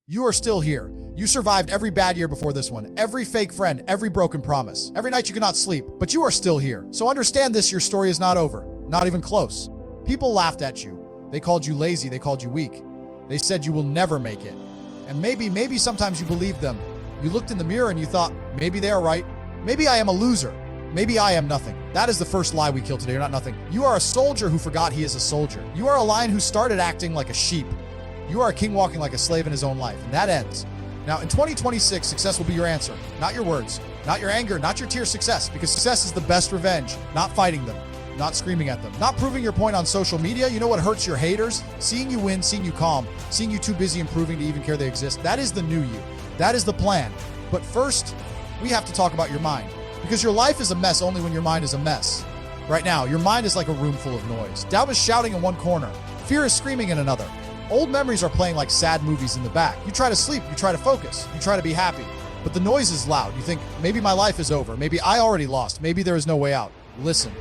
You are still here. You survived every bad year before this one, every fake friend, every broken promise, every night you could not sleep, but you are still here. So understand this, your story is not over, not even close. People laughed at you. They called you lazy, they called you weak. They said you will never make it. And maybe sometimes you believed them. You looked in the mirror and you thought, maybe they are right. Maybe I am a loser. Maybe I am nothing. That is the first lie we kill today. You're not nothing. You are a soldier who forgot he is a soldier. You are a lion who started acting like a sheep. You are a king walking like a slave in his own life, and that ends. Now, in 2026, success will be your answer, not your words, not your anger, not your tears. Success, because success is the best revenge. Not fighting them, not screaming at them, not proving your point on social media. You know what hurts your haters? Seeing you win, seeing you calm, seeing you too busy improving to even care they exist. That is the new you. That is the plan. But first, we have to talk about your mind, because your life is a mess only when your mind is a mess. Right now, your mind is like a room full of noise. Doubt is shouting in one corner. Fear is screaming in another. Old memories are playing like sad movies in the back. You try to sleep, you try to focus, you try to be happy, but the noise is loud. You think, maybe my life is over, maybe I already lost, maybe there is no way out. Listen,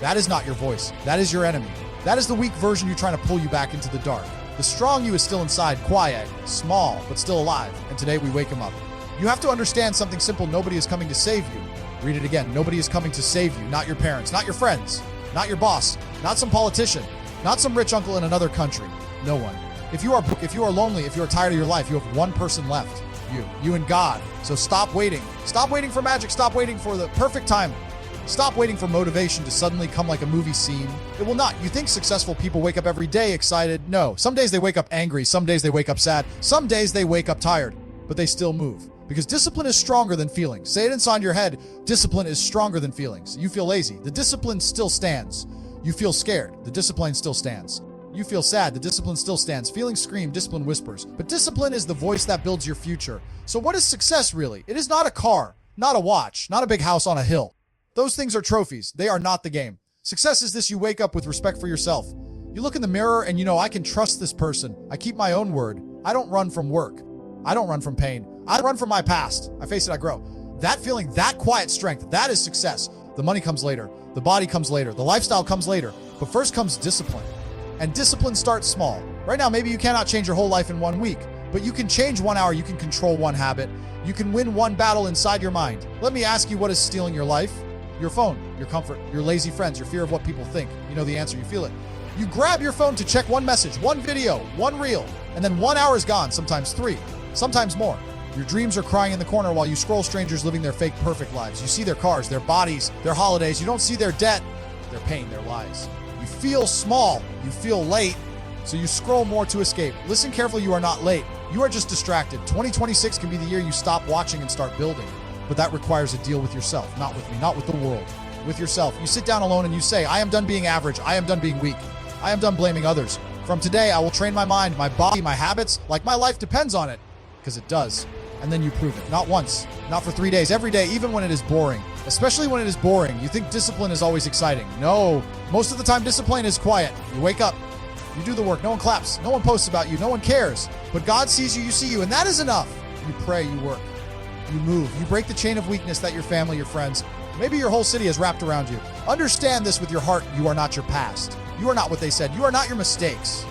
that is not your voice. That is your enemy. That is the weak version you trying to pull you back into the dark. The strong you is still inside, quiet, small, but still alive, and today we wake him up. You have to understand something simple. Nobody is coming to save you. Read it again. Nobody is coming to save you. Not your parents, not your friends, not your boss, not some politician, not some rich uncle in another country. No one. If you are lonely, if you are tired of your life, you have one person left. You and God. So stop waiting. Stop waiting for magic. Stop waiting for the perfect time. Stop waiting for motivation to suddenly come like a movie scene. It will not. You think successful people wake up every day excited? No. Some days they wake up angry. Some days they wake up sad. Some days they wake up tired, but they still move. Because discipline is stronger than feelings. Say it inside your head. Discipline is stronger than feelings. You feel lazy. The discipline still stands. You feel scared. The discipline still stands. You feel sad. The discipline still stands. Feelings scream. Discipline whispers. But discipline is the voice that builds your future. So what is success really? It is not a car, not a watch, not a big house on a hill. Those things are trophies. They are not the game. Success is this: you wake up with respect for yourself. You look in the mirror and you know, I can trust this person. I keep my own word. I don't run from work. I don't run from pain. I run from my past. I face it, I grow. That feeling, that quiet strength, that is success. The money comes later. The body comes later. The lifestyle comes later. But first comes discipline. And discipline starts small. Right now, maybe you cannot change your whole life in 1 week, but you can change 1 hour. You can control one habit. You can win one battle inside your mind. Let me ask you, what is stealing your life? Your phone, your comfort, your lazy friends, your fear of what people think. You know the answer, you feel it. You grab your phone to check one message, one video, one reel, and then 1 hour is gone, sometimes 3, sometimes more. Your dreams are crying in the corner while you scroll strangers living their fake perfect lives. You see their cars, their bodies, their holidays. You don't see their debt, their pain, their lies. You feel small, you feel late, so you scroll more to escape. Listen carefully, you are not late. You are just distracted. 2026 can be the year you stop watching and start building. But that requires a deal with yourself, not with me, not with the world, with yourself. You sit down alone and you say, I am done being average. I am done being weak. I am done blaming others. From today, I will train my mind, my body, my habits, like my life depends on it, because it does. And then you prove it. Not once, not for 3 days, every day, even when it is boring. Especially when it is boring. You think discipline is always exciting. No, most of the time discipline is quiet. You wake up, you do the work, no one claps, no one posts about you, no one cares. But God sees you, you see you, and that is enough. You pray, you work, you move, you break the chain of weakness that your family, your friends, maybe your whole city has wrapped around you. Understand this with your heart. You are not your past. You are not what they said. You are not your mistakes.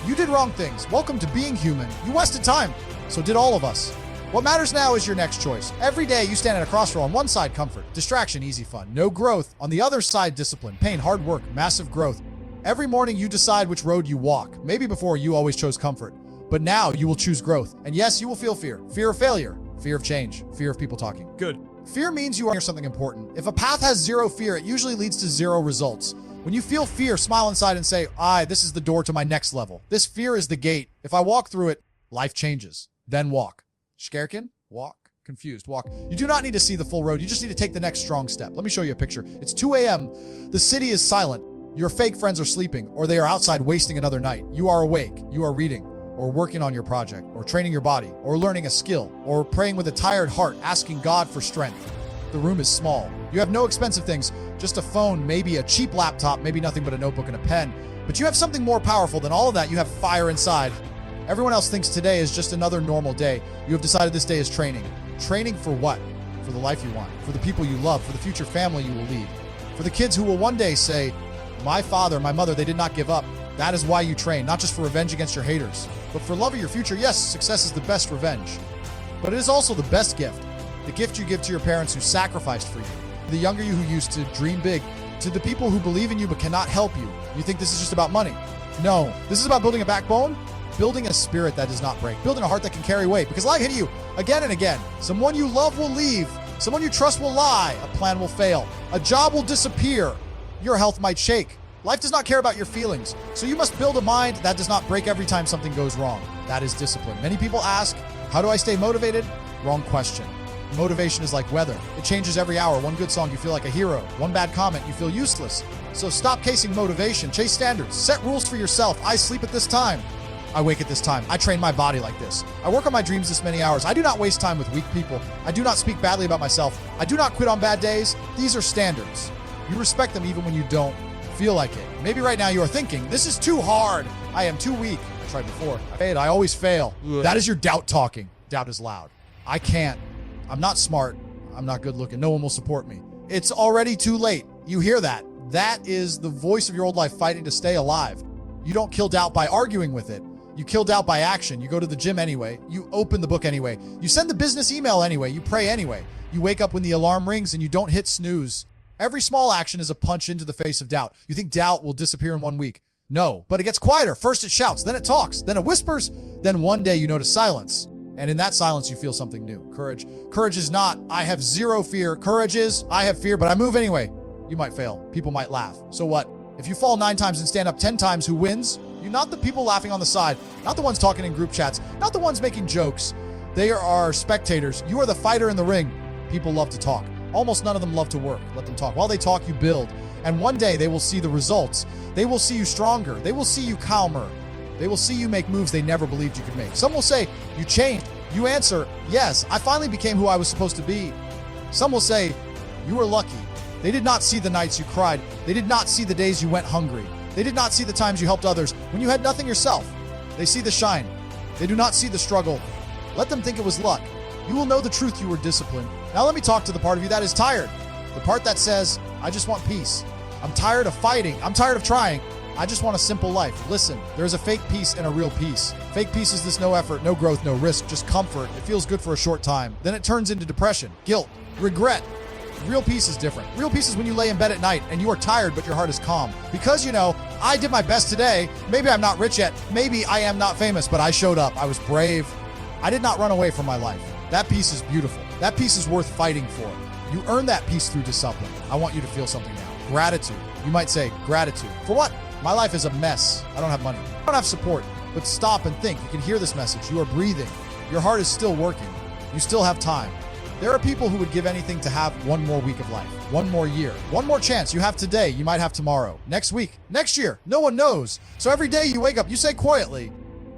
You did wrong things. Welcome to being human. You wasted time. So did all of us. What matters now is your next choice. Every day you stand at a crossroad. On one side, comfort, distraction, easy fun, no growth. On the other side, discipline, pain, hard work, massive growth. Every morning you decide which road you walk. Maybe before you always chose comfort, but now you will choose growth. And yes, you will feel fear. Fear of failure, fear of change, fear of people talking. Good. Fear means you are something important. If a path has zero fear, it usually leads to zero results. When you feel fear, smile inside and say, this is the door to my next level. This fear is the gate. If I walk through it, life changes. Then walk. Scarekin? Walk. Confused. Walk. You do not need to see the full road. You just need to take the next strong step. Let me show you a picture. It's 2 a.m. The city is silent. Your fake friends are sleeping, or they are outside wasting another night. You are awake. You are reading, or working on your project, or training your body, or learning a skill, or praying with a tired heart, asking God for strength. The room is small. You have no expensive things, just a phone, maybe a cheap laptop, maybe nothing but a notebook and a pen. But you have something more powerful than all of that. You have fire inside. Everyone else thinks today is just another normal day. You have decided this day is training. Training for what? For the life you want, for the people you love, for the future family you will lead, for the kids who will one day say, my father, my mother, they did not give up. That is why you train, not just for revenge against your haters, But for love of your future, yes, success is the best revenge. But it is also the best gift. The gift you give to your parents who sacrificed for you. The younger you who used to dream big. To the people who believe in you but cannot help you. You think this is just about money. No, this is about building a backbone, building a spirit that does not break, building a heart that can carry weight. Because life hit you again and again. Someone you love will leave. Someone you trust will lie. A plan will fail. A job will disappear. Your health might shake. Life does not care about your feelings. So you must build a mind that does not break every time something goes wrong. That is discipline. Many people ask, how do I stay motivated? Wrong question. Motivation is like weather. It changes every hour. One good song, you feel like a hero. One bad comment, you feel useless. So stop chasing motivation. Chase standards. Set rules for yourself. I sleep at this time. I wake at this time. I train my body like this. I work on my dreams this many hours. I do not waste time with weak people. I do not speak badly about myself. I do not quit on bad days. These are standards. You respect them even when you don't feel like it. Maybe right now you are thinking, this is too hard. I am too weak. I tried before. I failed. I always fail. That is your doubt talking. Doubt is loud. I can't. I'm not smart. I'm not good looking. No one will support me. It's already too late. You hear that? That is the voice of your old life fighting to stay alive. You don't kill doubt by arguing with it. You kill doubt by action. You go to the gym anyway. You open the book anyway. You send the business email anyway. You pray anyway. You wake up when the alarm rings and you don't hit snooze. Every small action is a punch into the face of doubt. You think doubt will disappear in 1 week. No, but it gets quieter. First it shouts, then it talks, then it whispers, then one day you notice silence. And in that silence, you feel something new. Courage. Courage is not, I have zero fear. Courage is, I have fear, but I move anyway. You might fail. People might laugh. So what? If you fall 9 times and stand up 10 times, who wins? You're not the people laughing on the side, not the ones talking in group chats, not the ones making jokes. They are spectators. You are the fighter in the ring. People love to talk. Almost none of them love to work. Let them talk. While they talk, you build. And one day they will see the results. They will see you stronger. They will see you calmer. They will see you make moves they never believed you could make. Some will say, you changed. You answer, yes, I finally became who I was supposed to be. Some will say, you were lucky. They did not see the nights you cried. They did not see the days you went hungry. They did not see the times you helped others when you had nothing yourself. They see the shine. They do not see the struggle. Let them think it was luck. You will know the truth you were disciplined. Now let me talk to the part of you that is tired. The part that says, I just want peace. I'm tired of fighting. I'm tired of trying. I just want a simple life. Listen, there's a fake peace and a real peace. Fake peace is this no effort, no growth, no risk, just comfort. It feels good for a short time. Then it turns into depression, guilt, regret. Real peace is different. Real peace is when you lay in bed at night and you are tired, but your heart is calm. Because you know, I did my best today. Maybe I'm not rich yet. Maybe I am not famous, but I showed up. I was brave. I did not run away from my life. That peace is beautiful. That peace is worth fighting for. You earn that peace through discipline. I want you to feel something now. Gratitude. You might say, gratitude. For what? My life is a mess. I don't have money. I don't have support. But stop and think. You can hear this message. You are breathing. Your heart is still working. You still have time. There are people who would give anything to have one more week of life, one more year, one more chance. You have today, you might have tomorrow, next week, next year. No one knows. So every day you wake up, you say quietly,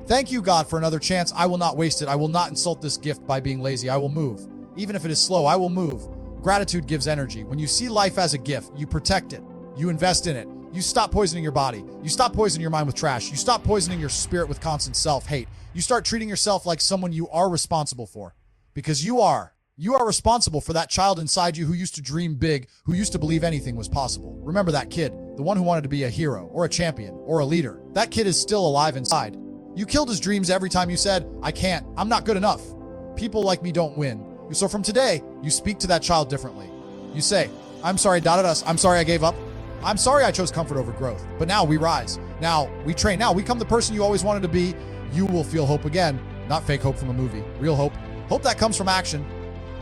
thank you, God, for another chance. I will not waste it. I will not insult this gift by being lazy. I will move. Even if it is slow, I will move. Gratitude gives energy. When you see life as a gift, you protect it. You invest in it. You stop poisoning your body. You stop poisoning your mind with trash. You stop poisoning your spirit with constant self-hate. You start treating yourself like someone you are responsible for. Because you are. You are responsible for that child inside you who used to dream big, who used to believe anything was possible. Remember that kid, the one who wanted to be a hero or a champion or a leader. That kid is still alive inside. You killed his dreams every time you said, I can't, I'm not good enough. People like me don't win. So from today, you speak to that child differently. You say, I'm sorry, I'm sorry I gave up. I'm sorry I chose comfort over growth. But now we rise. Now we train. Now we become the person you always wanted to be. You will feel hope again. Not fake hope from a movie. Real hope. Hope that comes from action.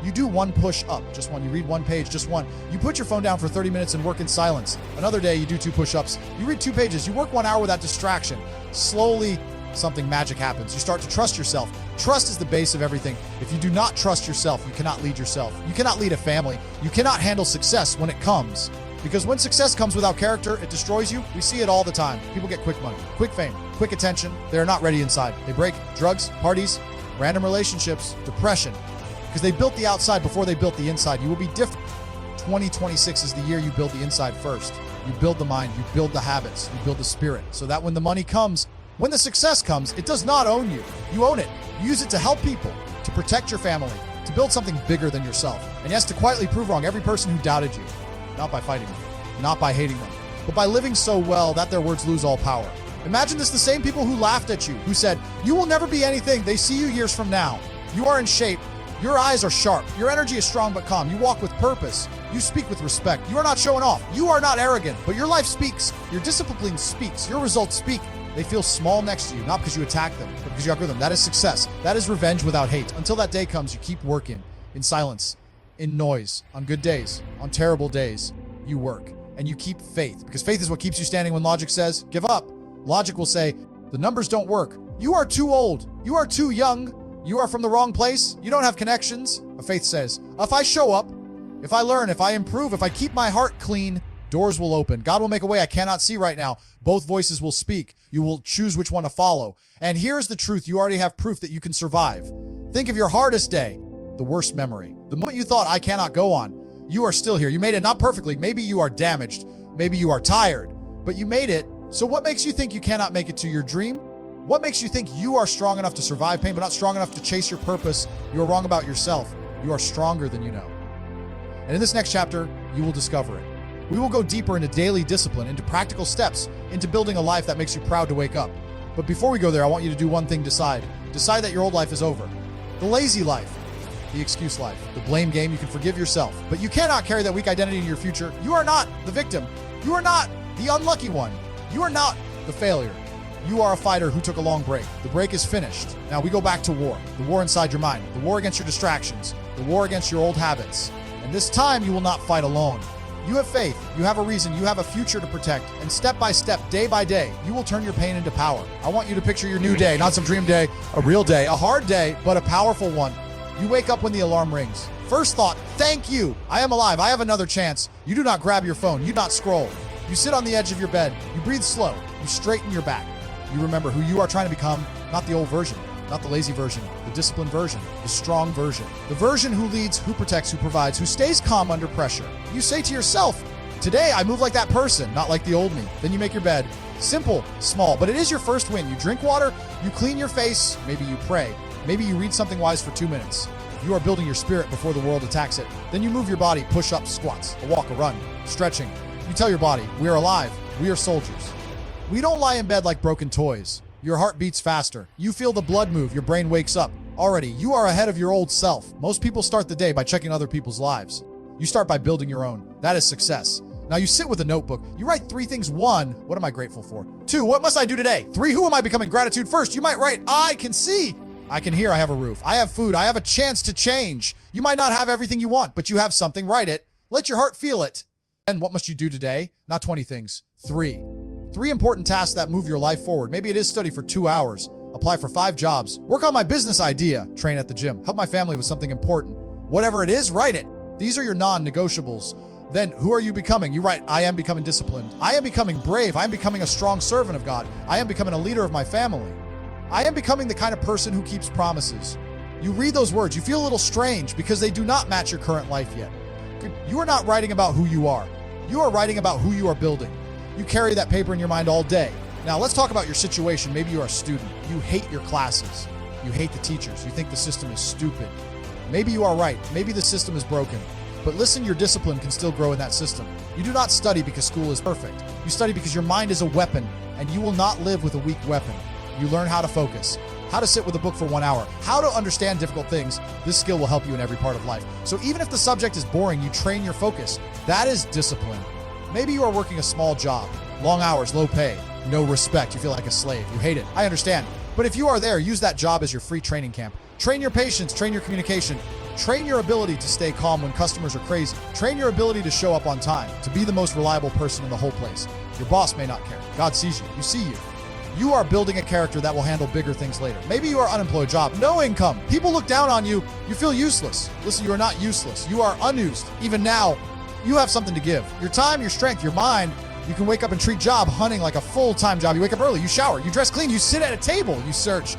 You do one push up, just one. You read one page, just one. You put your phone down for 30 minutes and work in silence. Another day, you do 2 push-ups. You read 2 pages. You work 1 hour without distraction. Slowly, something magic happens. You start to trust yourself. Trust is the base of everything. If you do not trust yourself, you cannot lead yourself. You cannot lead a family. You cannot handle success when it comes. Because when success comes without character, it destroys you. We see it all the time. People get quick money, quick fame, quick attention. They are not ready inside. They break drugs, parties, random relationships, depression. Because they built the outside before they built the inside. You will be different. 2026 is the year you build the inside first. You build the mind, you build the habits, you build the spirit. So that when the money comes, when the success comes, it does not own you. You own it. You use it to help people, to protect your family, to build something bigger than yourself. And yes, to quietly prove wrong every person who doubted you. Not by fighting them, not by hating them, but by living so well that their words lose all power. Imagine this, the same people who laughed at you, who said, you will never be anything. They see you years from now. You are in shape. Your eyes are sharp. Your energy is strong but calm. You walk with purpose. You speak with respect. You are not showing off. You are not arrogant, but your life speaks. Your discipline speaks. Your results speak. They feel small next to you, not because you attack them, but because you outgrew them. That is success. That is revenge without hate. Until that day comes, you keep working in silence, in noise, on good days, on terrible days. You work and you keep faith, because faith is what keeps you standing when logic says, give up. Logic will say, the numbers don't work. You are too old. You are too young. You are from the wrong place. You don't have connections. But faith says, if I show up, if I learn, if I improve, if I keep my heart clean, doors will open. God will make a way I cannot see right now. Both voices will speak. You will choose which one to follow. And here's the truth. You already have proof that you can survive. Think of your hardest day, the worst memory. The moment you thought, I cannot go on, you are still here. You made it, not perfectly. Maybe you are damaged. Maybe you are tired, but you made it. So what makes you think you cannot make it to your dream? What makes you think you are strong enough to survive pain, but not strong enough to chase your purpose? You are wrong about yourself. You are stronger than you know. And in this next chapter, you will discover it. We will go deeper into daily discipline, into practical steps, into building a life that makes you proud to wake up. But before we go there, I want you to do one thing. Decide that your old life is over. The lazy life, the excuse life, the blame game. You can forgive yourself, but you cannot carry that weak identity into your future. You are not the victim. You are not the unlucky one. You are not the failure. You are a fighter who took a long break. The break is finished. Now we go back to war. The war inside your mind. The war against your distractions. The war against your old habits. And this time you will not fight alone. You have faith. You have a reason. You have a future to protect. And step by step, day by day, you will turn your pain into power. I want you to picture your new day, not some dream day, a real day, a hard day, but a powerful one. You wake up when the alarm rings. First thought, thank you. I am alive. I have another chance. You do not grab your phone. You do not scroll. You sit on the edge of your bed. You breathe slow. You straighten your back. You remember who you are trying to become, not the old version, not the lazy version, the disciplined version, the strong version, the version who leads, who protects, who provides, who stays calm under pressure. You say to yourself, today I move like that person, not like the old me. Then you make your bed. Simple, small, but it is your first win. You drink water, you clean your face, maybe you pray, maybe you read something wise for 2 minutes. You are building your spirit before the world attacks it. Then you move your body, push-ups, squats, a walk, a run, stretching. You tell your body, we are alive, we are soldiers. We don't lie in bed like broken toys. Your heart beats faster. You feel the blood move. Your brain wakes up. Already, you are ahead of your old self. Most people start the day by checking other people's lives. You start by building your own. That is success. Now you sit with a notebook. You write 3 things. 1, what am I grateful for? 2, what must I do today? 3, who am I becoming? Gratitude first. You might write, I can see. I can hear. I have a roof. I have food. I have a chance to change. You might not have everything you want, but you have something. Write it. Let your heart feel it. And what must you do today? Not 20 things. 3 important tasks that move your life forward. Maybe it is study for 2 hours, apply for 5 jobs, work on my business idea, train at the gym, help my family with something important. Whatever it is, write it. These are your non-negotiables. Then who are you becoming? You write, I am becoming disciplined. I am becoming brave. I am becoming a strong servant of God. I am becoming a leader of my family. I am becoming the kind of person who keeps promises. You read those words, you feel a little strange because they do not match your current life yet. You are not writing about who you are. You are writing about who you are building. You carry that paper in your mind all day. Now let's talk about your situation. Maybe you are a student. You hate your classes. You hate the teachers. You think the system is stupid. Maybe you are right. Maybe the system is broken. But listen, your discipline can still grow in that system. You do not study because school is perfect. You study because your mind is a weapon, and you will not live with a weak weapon. You learn how to focus, how to sit with a book for 1 hour, how to understand difficult things. This skill will help you in every part of life. So even if the subject is boring, you train your focus. That is discipline. Maybe you are working a small job, long hours, low pay, no respect. You feel like a slave. You hate it. I understand. But if you are there, use that job as your free training camp. Train your patience, train your communication, train your ability to stay calm when customers are crazy. Train your ability to show up on time, to be the most reliable person in the whole place. Your boss may not care. God sees you. You see you. You are building a character that will handle bigger things later. Maybe you are unemployed, job, no income. People look down on you. You feel useless. Listen, you are not useless. You are unused. Even now, you have something to give. Your time, your strength, your mind. You can wake up and treat job hunting like a full-time job. You wake up early, you shower, you dress clean, you sit at a table, you search.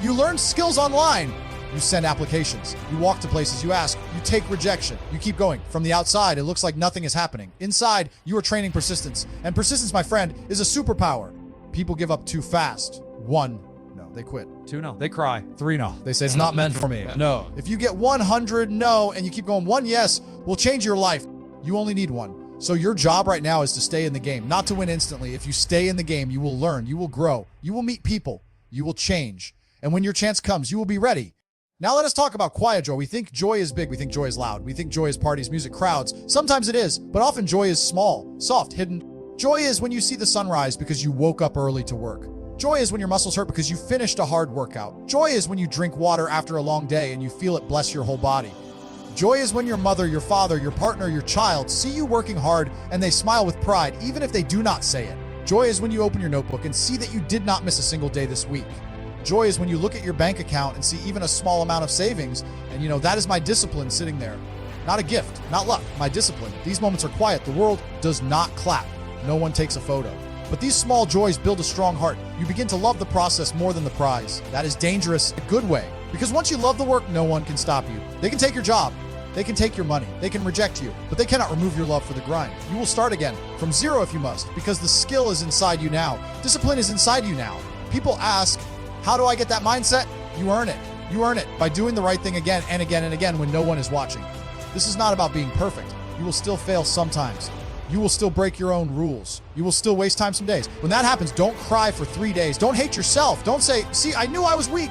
You learn skills online. You send applications. You walk to places, you ask, you take rejection. You keep going. From the outside, it looks like nothing is happening. Inside, you are training persistence. And persistence, my friend, is a superpower. People give up too fast. 1, no, they quit. 2, no, they cry. 3, no, they say it's not meant for me. No. If you get 100 no and you keep going, 1 yes will change your life. You only need 1. So your job right now is to stay in the game, not to win instantly. If you stay in the game, you will learn, you will grow, you will meet people, you will change. And when your chance comes, you will be ready. Now let us talk about quiet joy. We think joy is big, we think joy is loud, we think joy is parties, music, crowds. Sometimes it is, but often joy is small, soft, hidden. Joy is when you see the sunrise because you woke up early to work. Joy is when your muscles hurt because you finished a hard workout. Joy is when you drink water after a long day and you feel it bless your whole body. Joy is when your mother, your father, your partner, your child see you working hard and they smile with pride, even if they do not say it. Joy is when you open your notebook and see that you did not miss a single day this week. Joy is when you look at your bank account and see even a small amount of savings, and that is my discipline sitting there. Not a gift, not luck, my discipline. These moments are quiet. The world does not clap. No one takes a photo. But these small joys build a strong heart. You begin to love the process more than the prize. That is dangerous in a good way, because once you love the work, no one can stop you. They can take your job. They can take your money. They can reject you, but they cannot remove your love for the grind. You will start again from zero if you must, because the skill is inside you now. Discipline is inside you now. People ask, how do I get that mindset? You earn it. You earn it by doing the right thing again and again and again when no one is watching. This is not about being perfect. You will still fail sometimes. You will still break your own rules. You will still waste time some days. When that happens, don't cry for 3 days. Don't hate yourself. Don't say, see, I knew I was weak.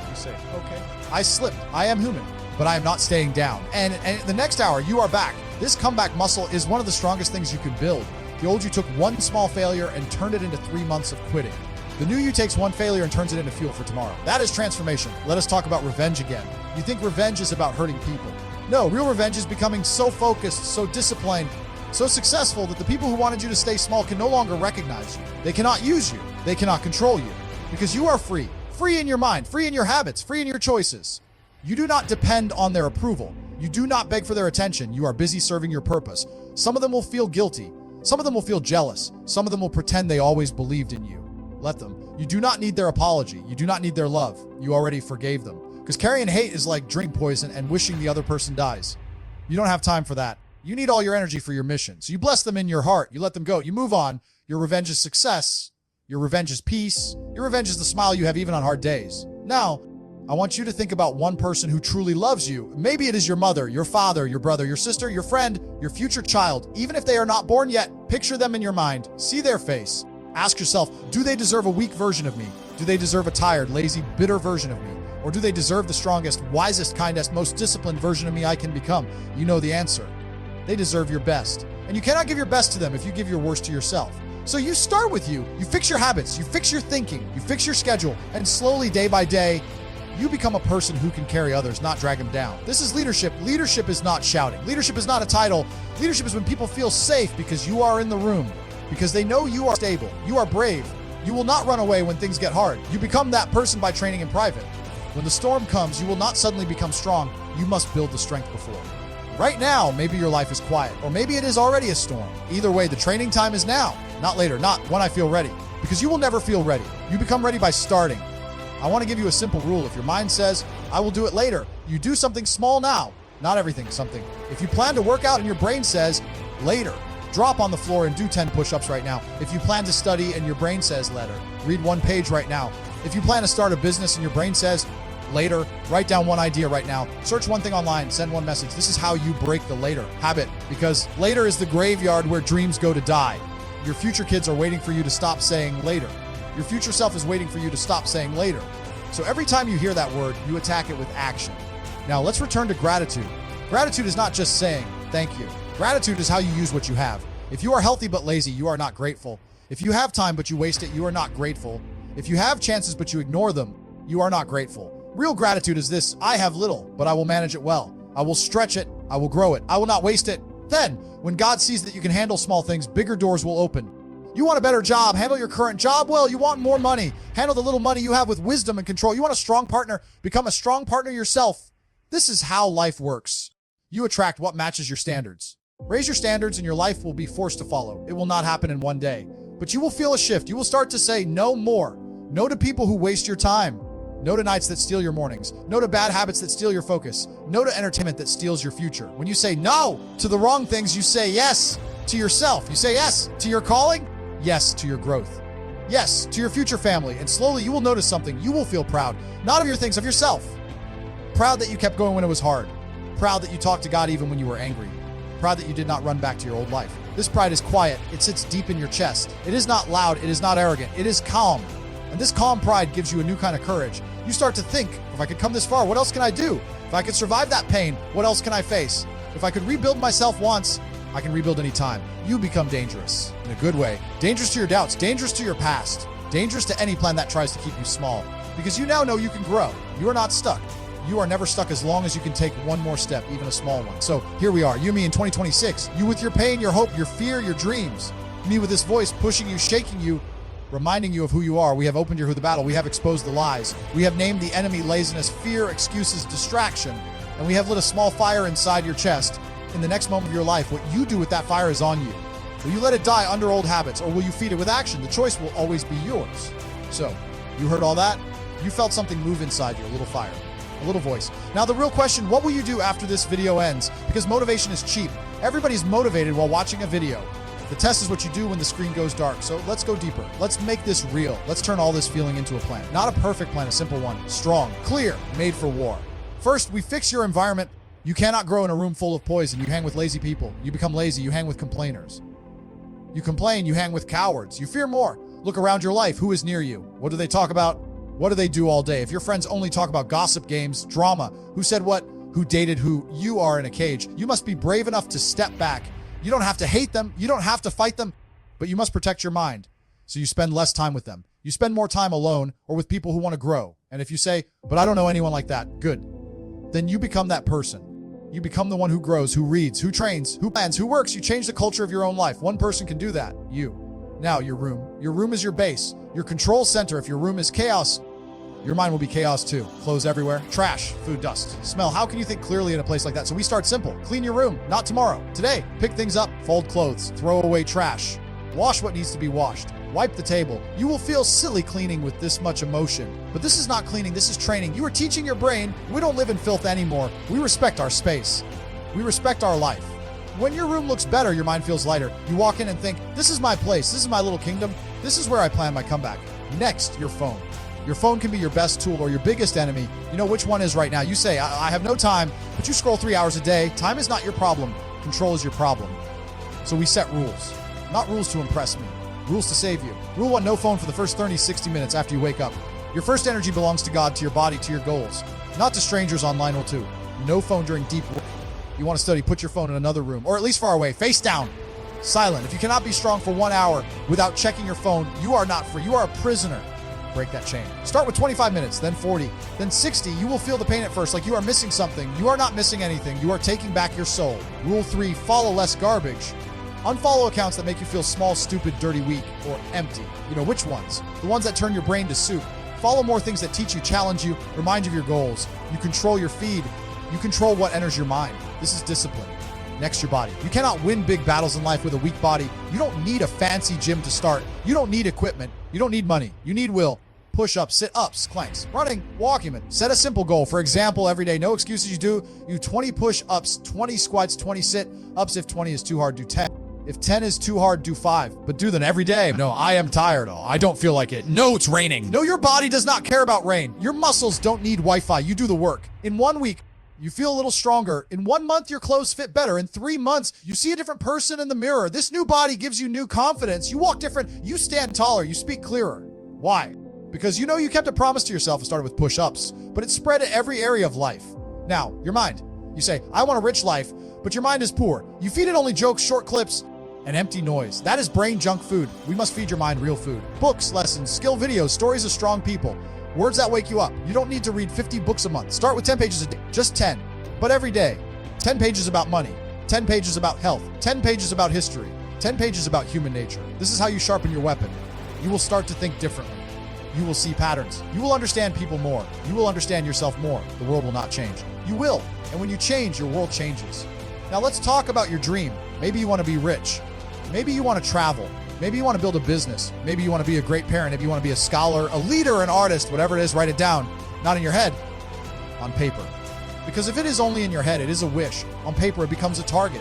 You say, okay, I slipped. I am human, but I am not staying down. And the next hour, you are back. This comeback muscle is one of the strongest things you can build. The old you took one small failure and turned it into 3 months of quitting. The new you takes one failure and turns it into fuel for tomorrow. That is transformation. Let us talk about revenge again. You think revenge is about hurting people. No, real revenge is becoming so focused, so disciplined, so successful that the people who wanted you to stay small can no longer recognize you. They cannot use you. They cannot control you. Because you are free. Free in your mind, free in your habits, free in your choices. You do not depend on their approval. You do not beg for their attention. You are busy serving your purpose. Some of them will feel guilty. Some of them will feel jealous. Some of them will pretend they always believed in you. Let them. You do not need their apology. You do not need their love. You already forgave them. Because carrying hate is like drinking poison and wishing the other person dies. You don't have time for that. You need all your energy for your mission. So you bless them in your heart. You let them go. You move on. Your revenge is success. Your revenge is peace. Your revenge is the smile you have even on hard days. Now, I want you to think about one person who truly loves you. Maybe it is your mother, your father, your brother, your sister, your friend, your future child. Even if they are not born yet, picture them in your mind. See their face. Ask yourself, do they deserve a weak version of me? Do they deserve a tired, lazy, bitter version of me? Or do they deserve the strongest, wisest, kindest, most disciplined version of me I can become? You know the answer. They deserve your best. And you cannot give your best to them if you give your worst to yourself. So you start with you. You fix your habits. You fix your thinking. You fix your schedule. And slowly, day by day, you become a person who can carry others, not drag them down. This is leadership. Leadership is not shouting. Leadership is not a title. Leadership is when people feel safe because you are in the room. Because they know you are stable, you are brave. You will not run away when things get hard. You become that person by training in private. When the storm comes, you will not suddenly become strong. You must build the strength before. Right now, maybe your life is quiet, or maybe it is already a storm. Either way, the training time is now, not later, not when I feel ready. Because you will never feel ready. You become ready by starting. I want to give you a simple rule. If your mind says, I will do it later, you do something small now. Not everything, something. If you plan to work out and your brain says, later, drop on the floor and do 10 push-ups right now. If you plan to study and your brain says later, read 1 page right now. If you plan to start a business and your brain says later, write down 1 idea right now. Search 1 thing online, send 1 message. This is how you break the later habit, because later is the graveyard where dreams go to die. Your future kids are waiting for you to stop saying later. Your future self is waiting for you to stop saying later. So every time you hear that word, you attack it with action. Now let's return to gratitude. Gratitude is not just saying thank you. Gratitude is how you use what you have. If you are healthy but lazy, you are not grateful. If you have time but you waste it, you are not grateful. If you have chances but you ignore them, you are not grateful. Real gratitude is this: I have little, but I will manage it well. I will stretch it. I will grow it. I will not waste it. Then, when God sees that you can handle small things, bigger doors will open. You want a better job, handle your current job well. You want more money, handle the little money you have with wisdom and control. You want a strong partner, become a strong partner yourself. This is how life works. You attract what matches your standards. Raise your standards and your life will be forced to follow. It will not happen in one day, but you will feel a shift. You will start to say no more. No to people who waste your time. No to nights that steal your mornings. No to bad habits that steal your focus. No to entertainment that steals your future. When you say no to the wrong things, you say yes to yourself. You say yes to your calling, yes to your growth, yes to your future family. And slowly you will notice something. You will feel proud, not of your things, of yourself. Proud that you kept going when it was hard. Proud that you talked to God even when you were angry. Proud that you did not run back to your old life. This pride is quiet. It sits deep in your chest. It is not loud. It is not arrogant. It is calm. And this calm pride gives you a new kind of courage. You start to think, if I could come this far, what else can I do? If I could survive that pain, what else can I face? If I could rebuild myself once, I can rebuild any time. You become dangerous in a good way. Dangerous to your doubts, dangerous to your past, dangerous to any plan that tries to keep you small. Because you now know you can grow. You are not stuck. You are never stuck as long as you can take one more step, even a small one. So here we are, you, me in 2026. You with your pain, your hope, your fear, your dreams. Me with this voice pushing you, shaking you, reminding you of who you are. We have opened your who the battle. We have exposed the lies. We have named the enemy laziness, fear, excuses, distraction. And we have lit a small fire inside your chest. In the next moment of your life, what you do with that fire is on you. Will you let it die under old habits, or will you feed it with action? The choice will always be yours. So, you heard all that? You felt something move inside you, a little fire, a little voice. Now the real question, what will you do after this video ends? Because motivation is cheap. Everybody's motivated while watching a video. The test is what you do when the screen goes dark. So let's go deeper. Let's make this real. Let's turn all this feeling into a plan. Not a perfect plan, a simple one. Strong, clear, made for war. First, we fix your environment. You cannot grow in a room full of poison. You hang with lazy people. You become lazy. You hang with complainers. You complain. You hang with cowards. You fear more. Look around your life. Who is near you? What do they talk about? What do they do all day? If your friends only talk about gossip, games, drama, who said what, who dated who, you are in a cage. You must be brave enough to step back. You don't have to hate them. You don't have to fight them, but you must protect your mind. So you spend less time with them. You spend more time alone or with people who want to grow. And if you say, but I don't know anyone like that, good. Then you become that person. You become the one who grows, who reads, who trains, who plans, who works. You change the culture of your own life. One person can do that, you. Now your room. Your room is your base, your control center. If your room is chaos, your mind will be chaos too. Clothes everywhere, trash, food, dust, smell. How can you think clearly in a place like that? So we start simple. Clean your room, not tomorrow. Today, pick things up, fold clothes, throw away trash, wash what needs to be washed, wipe the table. You will feel silly cleaning with this much emotion. But this is not cleaning, this is training. You are teaching your brain, we don't live in filth anymore. We respect our space. We respect our life. When your room looks better, your mind feels lighter. You walk in and think, this is my place, this is my little kingdom, this is where I plan my comeback. Next, your phone. Your phone can be your best tool or your biggest enemy. You know which one is right now. You say, I have no time, but you scroll 3 hours a day. Time is not your problem. Control is your problem. So we set rules. Not rules to impress me. Rules to save you. Rule 1, no phone for the first 30, 60 minutes after you wake up. Your first energy belongs to God, to your body, to your goals. Not to strangers online. Rule 2, no phone during deep work. You want to study, put your phone in another room, or at least far away, face down. Silent. If you cannot be strong for 1 hour without checking your phone, you are not free. You are a prisoner. Break that chain. Start with 25 minutes, then 40, then 60. You will feel the pain at first, like you are missing something. You are not missing anything. You are taking back your soul. Rule 3, follow less garbage. Unfollow accounts that make you feel small, stupid, dirty, weak, or empty. You know which ones? The ones that turn your brain to soup. Follow more things that teach you, challenge you, remind you of your goals. You control your feed. You control what enters your mind. This is discipline. Next, your body. You cannot win big battles in life with a weak body. You don't need a fancy gym to start. You don't need equipment. You don't need money. You need will. Push-ups, sit-ups, planks, running, walking. Set a simple goal. For example, every day, no excuses. You 20 push-ups, 20 squats, 20 sit-ups. If 20 is too hard, do 10. If 10 is too hard, do 5. But do them every day. No, I am tired. Oh, I don't feel like it. No, it's raining. No, your body does not care about rain. Your muscles don't need Wi-Fi. You do the work. In 1 week, you feel a little stronger. In 1 month, your clothes fit better. In 3 months, you see a different person in the mirror. This new body gives you new confidence. You walk different. You stand taller. You speak clearer. Why? Because you know you kept a promise to yourself and started with push-ups, but it spread to every area of life. Now, your mind. You say, I want a rich life, but your mind is poor. You feed it only jokes, short clips, and empty noise. That is brain junk food. We must feed your mind real food. Books, lessons, skill videos, stories of strong people, words that wake you up. You don't need to read 50 books a month. Start with 10 pages a day, just 10, but every day. 10 pages about money, 10 pages about health, 10 pages about history, 10 pages about human nature. This is how you sharpen your weapon. You will start to think differently. You will see patterns. You will understand people more. You will understand yourself more. The world will not change. You will. And when you change, your world changes. Now let's talk about your dream. Maybe you want to be rich. Maybe you want to travel. Maybe you want to build a business. Maybe you want to be a great parent. Maybe you want to be a scholar, a leader, an artist, whatever it is, write it down. Not in your head, on paper. Because if it is only in your head, it is a wish. On paper, it becomes a target.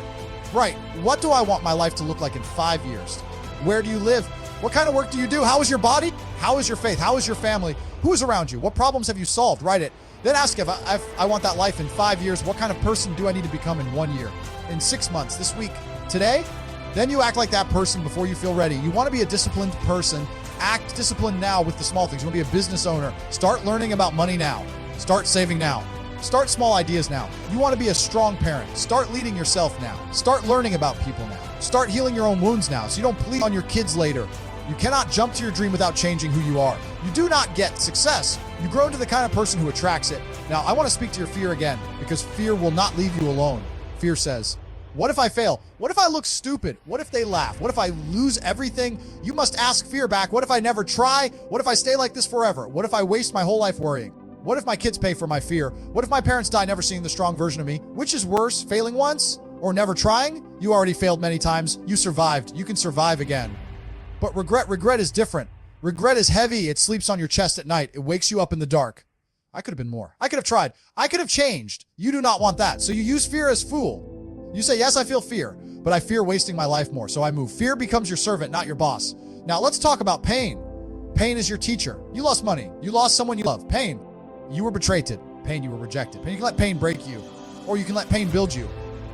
Right. What do I want my life to look like in 5 years? Where do you live? What kind of work do you do? How is your body? How is your faith? How is your family? Who is around you? What problems have you solved? Write it. Then ask if I want that life in 5 years, what kind of person do I need to become in 1 year, in 6 months, this week, today? Then you act like that person before you feel ready. You want to be a disciplined person. Act disciplined now with the small things. You want to be a business owner. Start learning about money now. Start saving now. Start small ideas now. You want to be a strong parent. Start leading yourself now. Start learning about people now. Start healing your own wounds now so you don't bleed on your kids later. You cannot jump to your dream without changing who you are. You do not get success. You grow into the kind of person who attracts it. Now, I want to speak to your fear again because fear will not leave you alone. Fear says, what if I fail? What if I look stupid? What if they laugh? What if I lose everything? You must ask fear back. What if I never try? What if I stay like this forever? What if I waste my whole life worrying? What if my kids pay for my fear? What if my parents die never seeing the strong version of me? Which is worse, failing once or never trying? You already failed many times. You survived. You can survive again. But regret is different. Regret is heavy. It sleeps on your chest at night. It wakes you up in the dark. I could have been more. I could have tried. I could have changed. You do not want that. So you use fear as fool. You say, yes, I feel fear, but I fear wasting my life more. So I move. Fear becomes your servant, not your boss. Now let's talk about pain. Pain is your teacher. You lost money. You lost someone you love. Pain. You were betrayed. Pain, you were rejected. Pain, you can let pain break you, or you can let pain build you.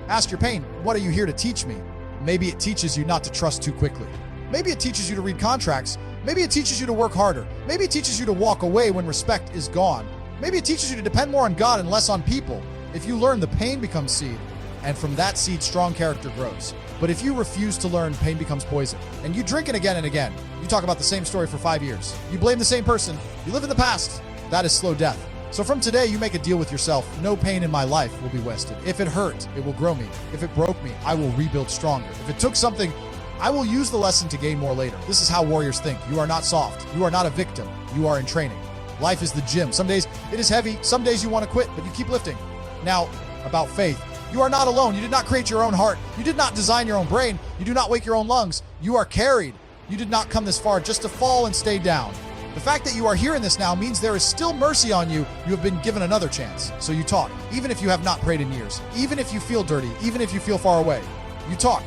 Ask your pain, what are you here to teach me? Maybe it teaches you not to trust too quickly. Maybe it teaches you to read contracts. Maybe it teaches you to work harder. Maybe it teaches you to walk away when respect is gone. Maybe it teaches you to depend more on God and less on people. If you learn, the pain becomes seed, and from that seed, strong character grows. But if you refuse to learn, pain becomes poison, and you drink it again and again. You talk about the same story for 5 years. You blame the same person. You live in the past. That is slow death. So from today, you make a deal with yourself. No pain in my life will be wasted. If it hurt, it will grow me. If it broke me, I will rebuild stronger. If it took something, I will use the lesson to gain more later. This is how warriors think. You are not soft. You are not a victim. You are in training. Life is the gym. Some days it is heavy. Some days you want to quit, but you keep lifting. Now, about faith. You are not alone. You did not create your own heart. You did not design your own brain. You do not wake your own lungs. You are carried. You did not come this far just to fall and stay down. The fact that you are hearing this now means there is still mercy on you. You have been given another chance. So you talk, even if you have not prayed in years, even if you feel dirty, even if you feel far away. You talk.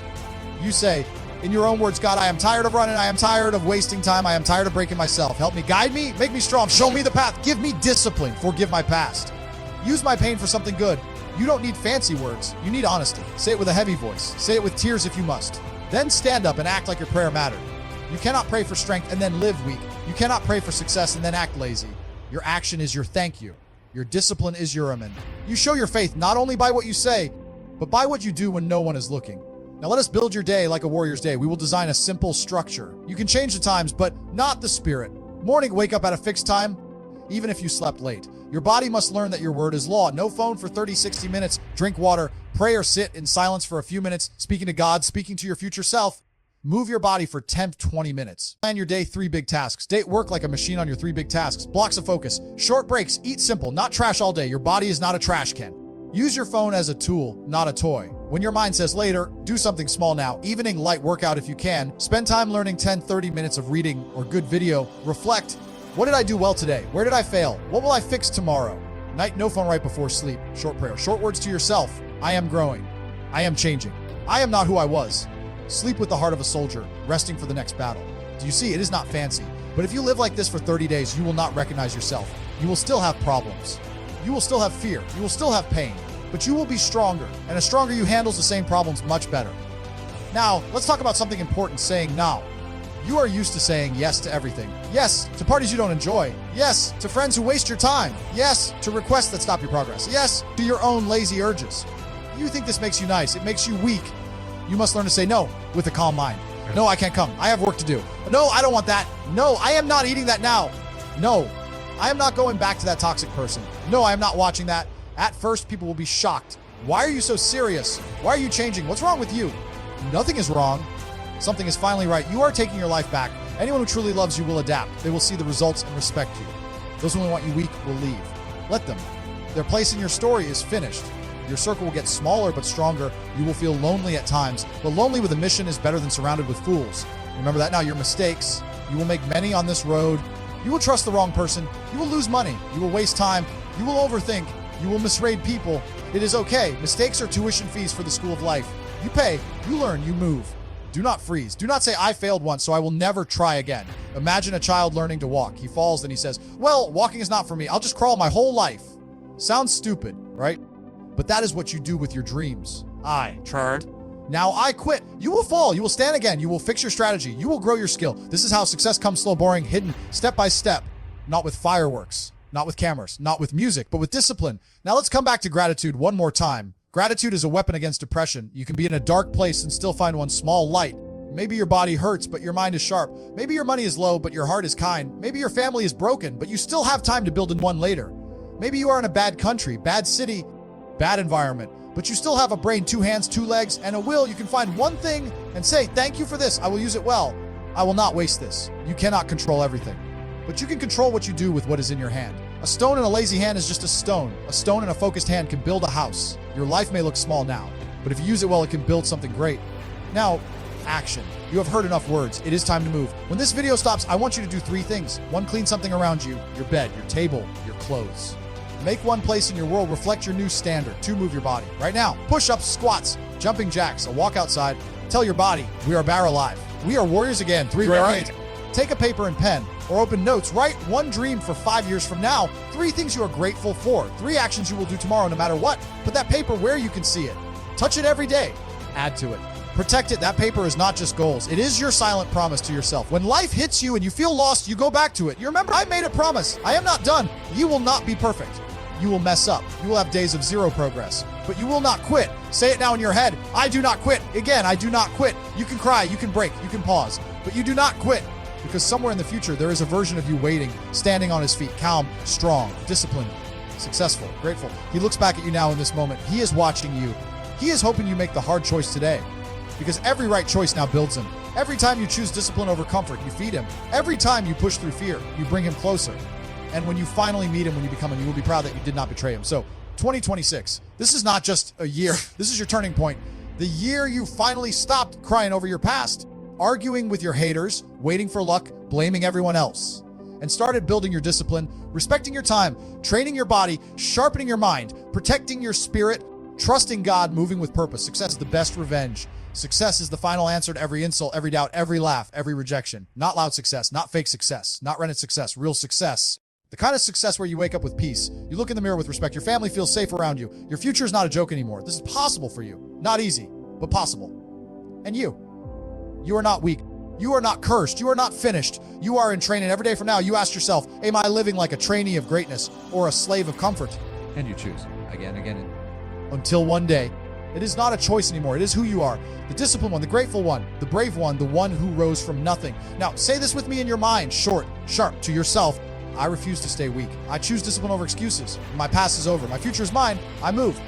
You say, in your own words, God, I am tired of running. I am tired of wasting time. I am tired of breaking myself. Help me, guide me, make me strong, show me the path, give me discipline, forgive my past. Use my pain for something good. You don't need fancy words. You need honesty. Say it with a heavy voice. Say it with tears if you must. Then stand up and act like your prayer mattered. You cannot pray for strength and then live weak. You cannot pray for success and then act lazy. Your action is your thank you. Your discipline is your amen. You show your faith not only by what you say, but by what you do when no one is looking. Now let us build your day like a warrior's day. We will design a simple structure. You can change the times, but not the spirit. Morning, wake up at a fixed time, even if you slept late. Your body must learn that your word is law. No phone for 30, 60 minutes. Drink water. Pray or sit in silence for a few minutes, speaking to God, speaking to your future self. Move your body for 10 to 20 minutes. Plan your day 3 big tasks. Work like a machine on your 3 big tasks. Blocks of focus. Short breaks. Eat simple. Not trash all day. Your body is not a trash can. Use your phone as a tool, not a toy. When your mind says later, do something small now. Evening light workout if you can. Spend time learning 10, 30 minutes of reading or good video. Reflect. What did I do well today? Where did I fail? What will I fix tomorrow? Night, no phone right before sleep. Short prayer. Short words to yourself. I am growing. I am changing. I am not who I was. Sleep with the heart of a soldier, resting for the next battle. Do you see? It is not fancy. But if you live like this for 30 days, you will not recognize yourself. You will still have problems. You will still have fear. You will still have pain. But you will be stronger. And a stronger you handles the same problems much better. Now, let's talk about something important, saying now. You are used to saying yes to everything. Yes to parties you don't enjoy. Yes to friends who waste your time. Yes to requests that stop your progress. Yes to your own lazy urges. You think this makes you nice. It makes you weak. You must learn to say no with a calm mind. No, I can't come. I have work to do. No, I don't want that. No, I am not eating that now. No, I am not going back to that toxic person. No, I am not watching that. At first, people will be shocked. Why are you so serious? Why are you changing? What's wrong with you? Nothing is wrong. Something is finally right. You are taking your life back. Anyone who truly loves you will adapt. They will see the results and respect you. Those who want you weak will leave. Let them. Their place in your story is finished. Your circle will get smaller but stronger. You will feel lonely at times, but lonely with a mission is better than surrounded with fools. Remember that now. Your mistakes. You will make many on this road. You will trust the wrong person. You will lose money. You will waste time. You will overthink. You will misread people. It is okay. Mistakes are tuition fees for the school of life. You pay. You learn. You move. Do not freeze. Do not say, I failed once, so I will never try again. Imagine a child learning to walk. He falls and he says, well, walking is not for me. I'll just crawl my whole life. Sounds stupid, right? But that is what you do with your dreams. I tried. Now I quit. You will fall. You will stand again. You will fix your strategy. You will grow your skill. This is how success comes slow, boring, hidden, step by step. Not with fireworks, not with cameras, not with music, but with discipline. Now let's come back to gratitude one more time. Gratitude is a weapon against depression. You can be in a dark place and still find one small light. Maybe your body hurts, but your mind is sharp. Maybe your money is low, but your heart is kind. Maybe your family is broken, but you still have time to build in one later. Maybe you are in a bad country, bad city, bad environment, but you still have a brain, 2 hands, 2 legs, and a will. You can find one thing and say, thank you for this. I will use it well. I will not waste this. You cannot control everything, but you can control what you do with what is in your hand. A stone in a lazy hand is just a stone. A stone in a focused hand can build a house. Your life may look small now, but if you use it well, it can build something great. Now, action. You have heard enough words. It is time to move. When this video stops, I want you to do 3 things. 1, clean something around you, your bed, your table, your clothes. Make one place in your world reflect your new standard. 2, move your body. Right now, push-ups, squats, jumping jacks, a walk outside. Tell your body, we are Bar alive. We are warriors again. 3, right. Take a paper and pen or open notes. Write 1 dream for 5 years from now. 3 things you are grateful for. 3 actions you will do tomorrow no matter what. Put that paper where you can see it. Touch it every day. Add to it. Protect it. That paper is not just goals. It is your silent promise to yourself. When life hits you and you feel lost, you go back to it. You remember, I made a promise. I am not done. You will not be perfect. You will mess up. You will have days of 0 progress, but you will not quit. Say it now in your head. I do not quit. Again, I do not quit. You can cry, you can break, you can pause, but you do not quit, because somewhere in the future, there is a version of you waiting, standing on his feet, calm, strong, disciplined, successful, grateful. He looks back at you now in this moment. He is watching you. He is hoping you make the hard choice today, because every right choice now builds him. Every time you choose discipline over comfort, you feed him. Every time you push through fear, you bring him closer. And when you finally meet him, when you become him, you will be proud that you did not betray him. So 2026, this is not just a year. This is your turning point. The year you finally stopped crying over your past, arguing with your haters, waiting for luck, blaming everyone else, and started building your discipline, respecting your time, training your body, sharpening your mind, protecting your spirit, trusting God, moving with purpose. Success is the best revenge. Success is the final answer to every insult, every doubt, every laugh, every rejection. Not loud success, not fake success, not rented success, real success. The kind of success where you wake up with peace. You look in the mirror with respect. Your family feels safe around you. Your future is not a joke anymore. This is possible for you. Not easy, but possible. And you are not weak. You are not cursed. You are not finished. You are in training. Every day from now, you ask yourself, am I living like a trainee of greatness or a slave of comfort? And you choose again and again. Until one day, it is not a choice anymore. It is who you are. The disciplined one, the grateful one, the brave one, the one who rose from nothing. Now, say this with me in your mind, short, sharp, to yourself. I refuse to stay weak. I choose discipline over excuses. My past is over. My future is mine. I move.